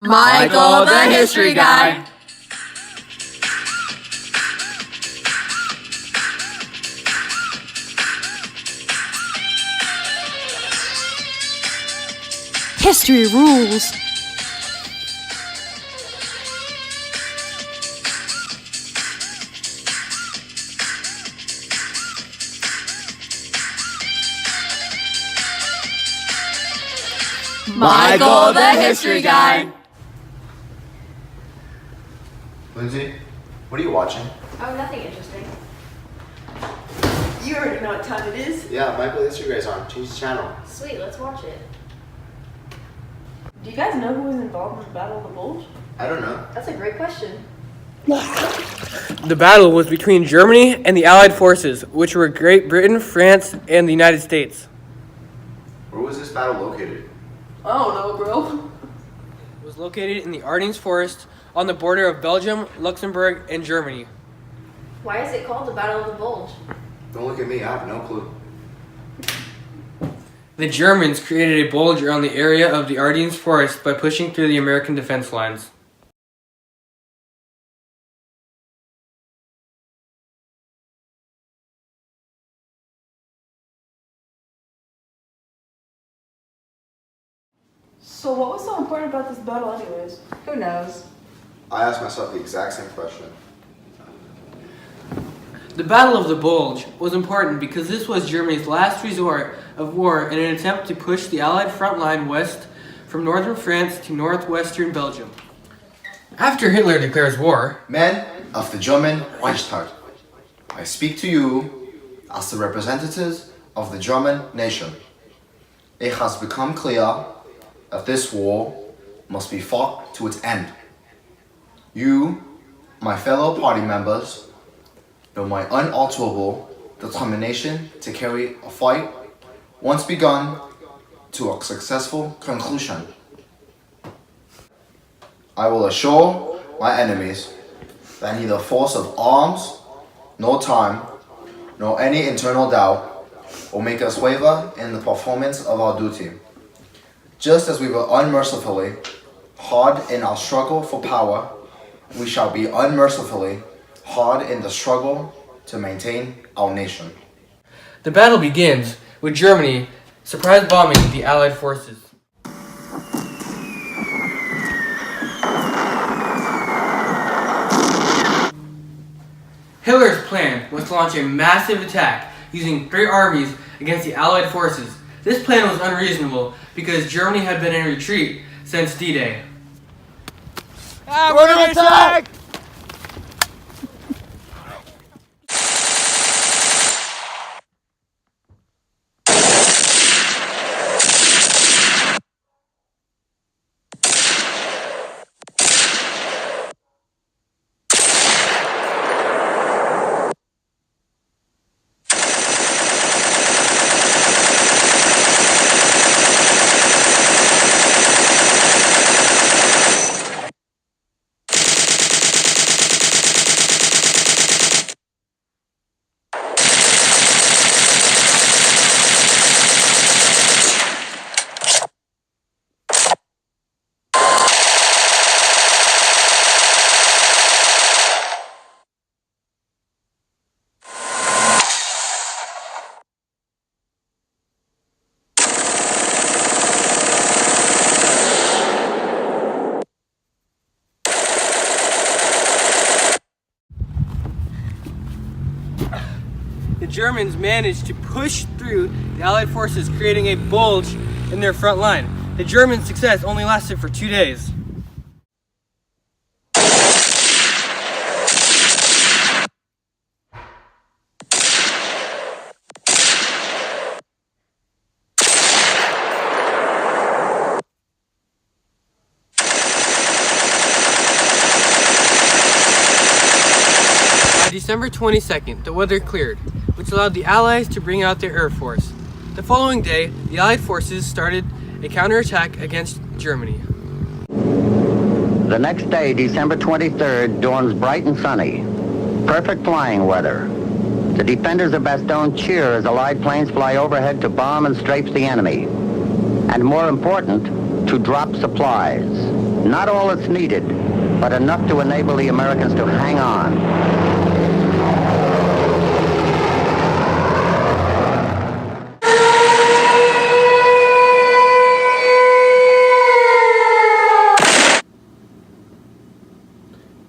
Michael, the history guy. History rules. Michael, the history guy. Lindsay, what are you watching? Oh, nothing interesting. You already know what time it is. Yeah, Michael, the history guy's on. Change the channel. Sweet, let's watch it. Do you guys know who was involved in the Battle of the Bulge? I don't know. That's a great question. The battle was between Germany and the Allied forces, which were Great Britain, France, and the United States. Where was this battle located? I don't know, bro. It was located in the Ardennes Forest on the border of Belgium, Luxembourg, and Germany. Why is it called the Battle of the Bulge? Don't look at me, I have no clue. The Germans created a bulge around the area of the Ardennes Forest by pushing through the American defense lines. So what was so important about this battle anyways? Who knows? I asked myself the exact same question. The Battle of the Bulge was important because this was Germany's last resort of war in an attempt to push the Allied front line west from northern France to northwestern Belgium. After Hitler declares war, Men of the German Reichstag, I speak to you as the representatives of the German nation. It has become clear that this war must be fought to its end. You, my fellow party members, know my unalterable determination to carry a fight, once begun, to a successful conclusion. I will assure my enemies that neither force of arms, nor time, nor any internal doubt will make us waver in the performance of our duty. Just as we were unmercifully hard in our struggle for power, we shall be unmercifully hard in the struggle to maintain our nation. the battle begins with Germany surprise bombing the Allied forces. Hitler's plan was to launch a massive attack using 3 armies against the Allied forces. This plan was unreasonable because Germany had been in retreat since D-Day. We're under attack! The Germans managed to push through the Allied forces, creating a bulge in their front line. The German success only lasted for 2 days. By December 22nd, the weather cleared, which allowed the Allies to bring out their air force. The following day, the Allied forces started a counterattack against Germany. The next day, December 23rd, dawns bright and sunny. Perfect flying weather. The defenders of Bastogne cheer as Allied planes fly overhead to bomb and strafe the enemy. And more important, to drop supplies. Not all that's needed, but enough to enable the Americans to hang on.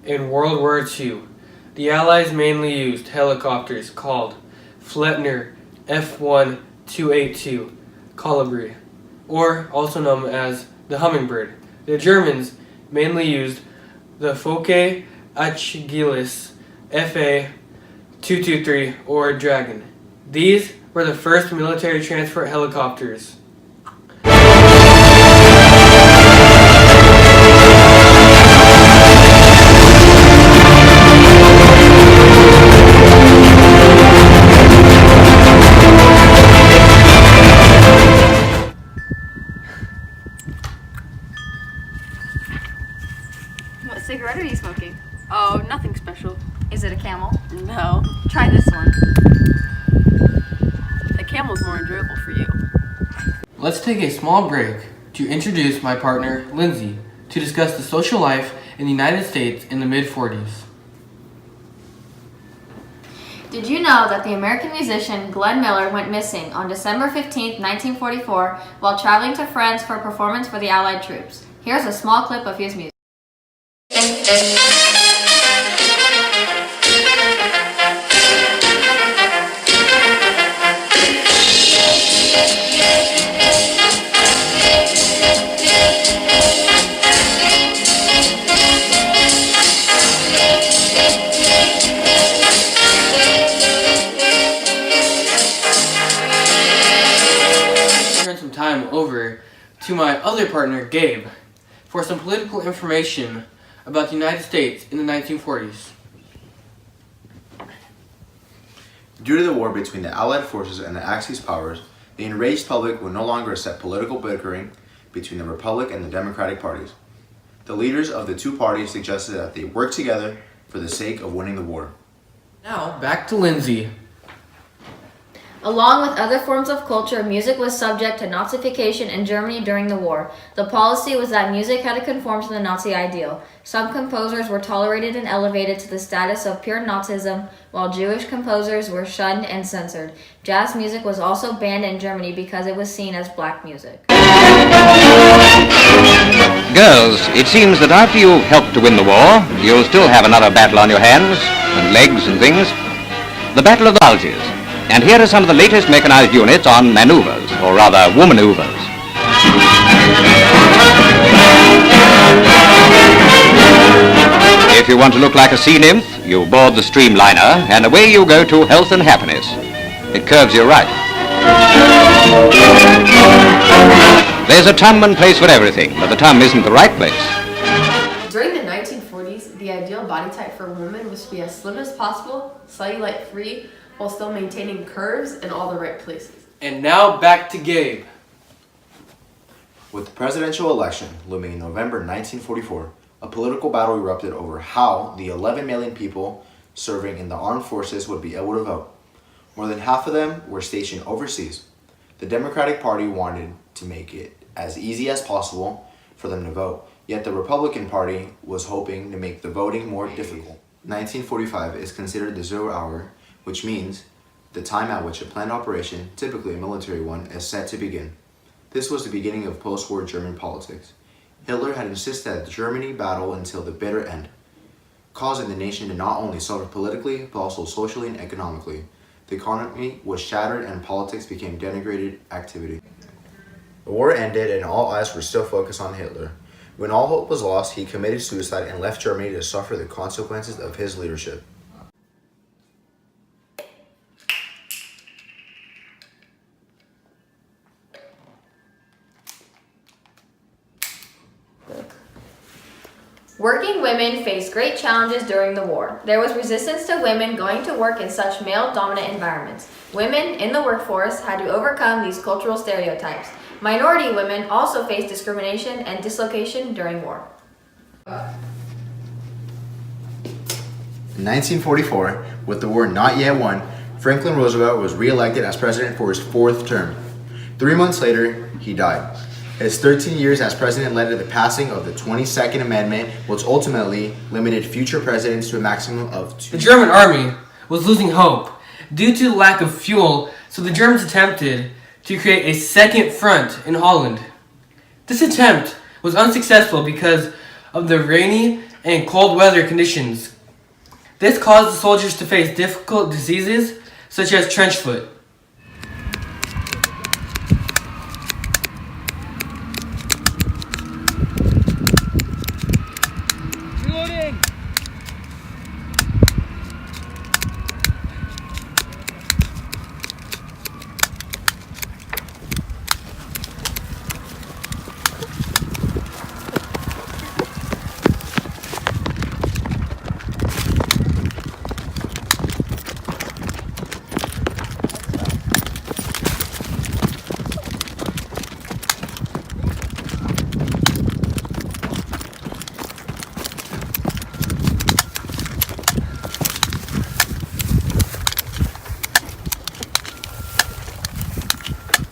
In World War II, the Allies mainly used helicopters called Flettner F-1-282 Colibri, or also known as the Hummingbird. The Germans mainly used the Focke Achilles FA-223 or Dragon. These were the first military transport helicopters. What cigarette are you smoking? Oh, nothing special. Is it a Camel? No. Try this one. A Camel's more enjoyable for you. Let's take a small break to introduce my partner, Lindsay, to discuss the social life in the United States in the mid-40s. Did you know that the American musician Glenn Miller went missing on December 15, 1944, while traveling to France for a performance for the Allied troops? Here's a small clip of his music. Turn some time over to my other partner, Gabe, for some political information about the United States in the 1940s. Due to the war between the Allied forces and the Axis powers, the enraged public would no longer accept political bickering between the Republic and the Democratic parties. The leaders of the two parties suggested that they work together for the sake of winning the war. Now, back to Lindsay. Along with other forms of culture, music was subject to Nazification in Germany during the war. The policy was that music had to conform to the Nazi ideal. Some composers were tolerated and elevated to the status of pure Nazism, while Jewish composers were shunned and censored. Jazz music was also banned in Germany because it was seen as black music. Girls, it seems that after you've helped to win the war, you'll still have another battle on your hands, and legs and things. The Battle of the Bulges. And here are some of the latest mechanized units on maneuvers, or rather, womaneuvers. If you want to look like a sea nymph, you board the streamliner, and away you go to health and happiness. It curves you right. There's a time and place for everything, but the time isn't the right place. During the 1940s, the ideal body type for a woman was to be as slim as possible, cellulite-free, while still maintaining curves in all the right places. And now back to Gabe. With the presidential election looming in November 1944, a political battle erupted over how the 11 million people serving in the armed forces would be able to vote. More than half of them were stationed overseas. The Democratic Party wanted to make it as easy as possible for them to vote, yet the Republican Party was hoping to make the voting more difficult. 1945 is considered the 0 hour, which means the time at which a planned operation, typically a military one, is set to begin. This was the beginning of post-war German politics. Hitler had insisted that Germany battle until the bitter end, causing the nation to not only suffer politically, but also socially and economically. The economy was shattered and politics became denigrated activity. The war ended and all eyes were still focused on Hitler. When all hope was lost, he committed suicide and left Germany to suffer the consequences of his leadership. Working women faced great challenges during the war. There was resistance to women going to work in such male-dominant environments. Women in the workforce had to overcome these cultural stereotypes. Minority women also faced discrimination and dislocation during war. In 1944, with the war not yet won, Franklin Roosevelt was re-elected as president for his 4th term. 3 months later, he died. His 13 years as president led to the passing of the 22nd Amendment, which ultimately limited future presidents to a maximum of 2. The German army was losing hope due to the lack of fuel, so the Germans attempted to create a second front in Holland. This attempt was unsuccessful because of the rainy and cold weather conditions. This caused the soldiers to face difficult diseases such as trench foot.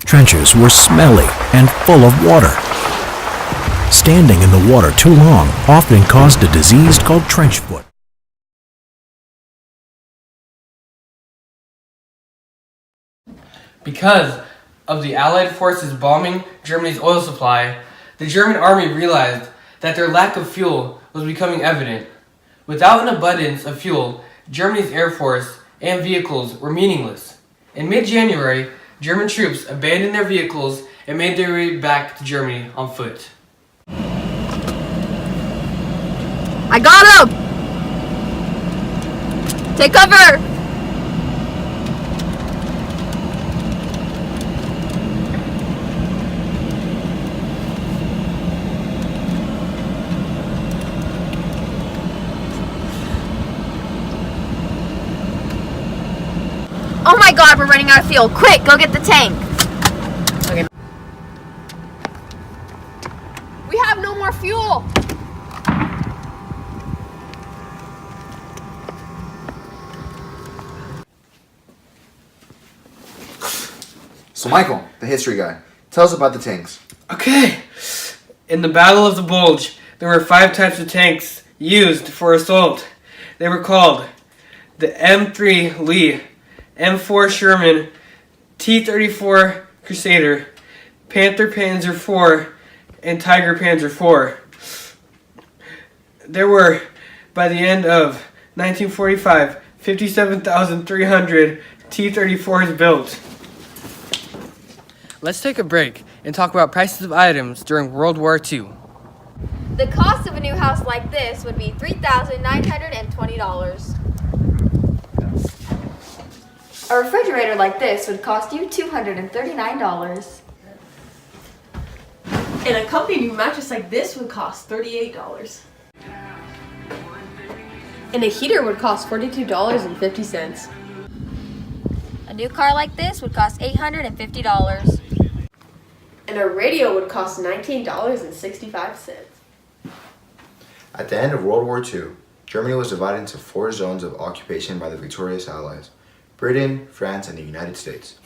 Trenches were smelly and full of water. Standing in the water too long often caused a disease called trench foot. Because of the Allied forces bombing Germany's oil supply, the German army realized that their lack of fuel was becoming evident. Without an abundance of fuel, Germany's air force and vehicles were meaningless. In mid-January, German troops abandoned their vehicles and made their way back to Germany on foot. I got him! Take cover! Oh my god, we're running out of fuel. Quick, go get the tank. Okay. We have no more fuel. So Michael, the history guy, tell us about the tanks. Okay. In the Battle of the Bulge, there were 5 types of tanks used for assault. They were called the M3 Lee, M4 Sherman, T-34 Crusader, Panther Panzer IV, and Tiger Panzer IV. There were, by the end of 1945, 57,300 T-34s built. Let's take a break and talk about prices of items during World War II. The cost of a new house like this would be $3,920. A refrigerator like this would cost you $239. And a comfy new mattress like this would cost $38. And a heater would cost $42.50. A new car like this would cost $850. And a radio would cost $19.65. At the end of World War II, Germany was divided into 4 zones of occupation by the victorious Allies: Britain, France, and the United States.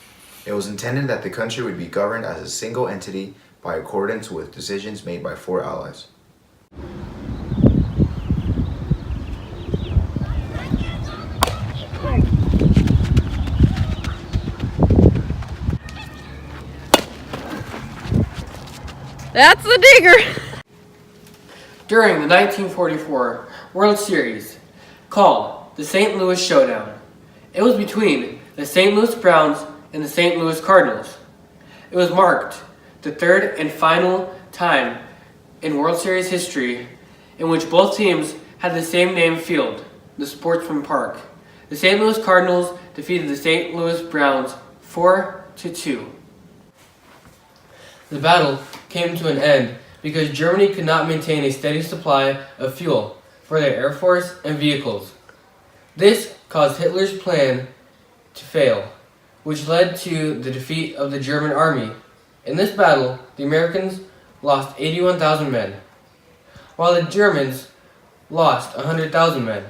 It was intended that the country would be governed as a single entity by accordance with decisions made by 4 allies. That's the digger. During the 1944 World Series, called the St. Louis Showdown, it was between the St. Louis Browns and the St. Louis Cardinals. It was marked the 3rd and final time in World Series history in which both teams had the same name field, the Sportsman Park. The St. Louis Cardinals defeated the St. Louis Browns 4-2. The battle came to an end because Germany could not maintain a steady supply of fuel for their air force and vehicles. This caused Hitler's plan to fail, which led to the defeat of the German army. In this battle, the Americans lost 81,000 men, while the Germans lost 100,000 men.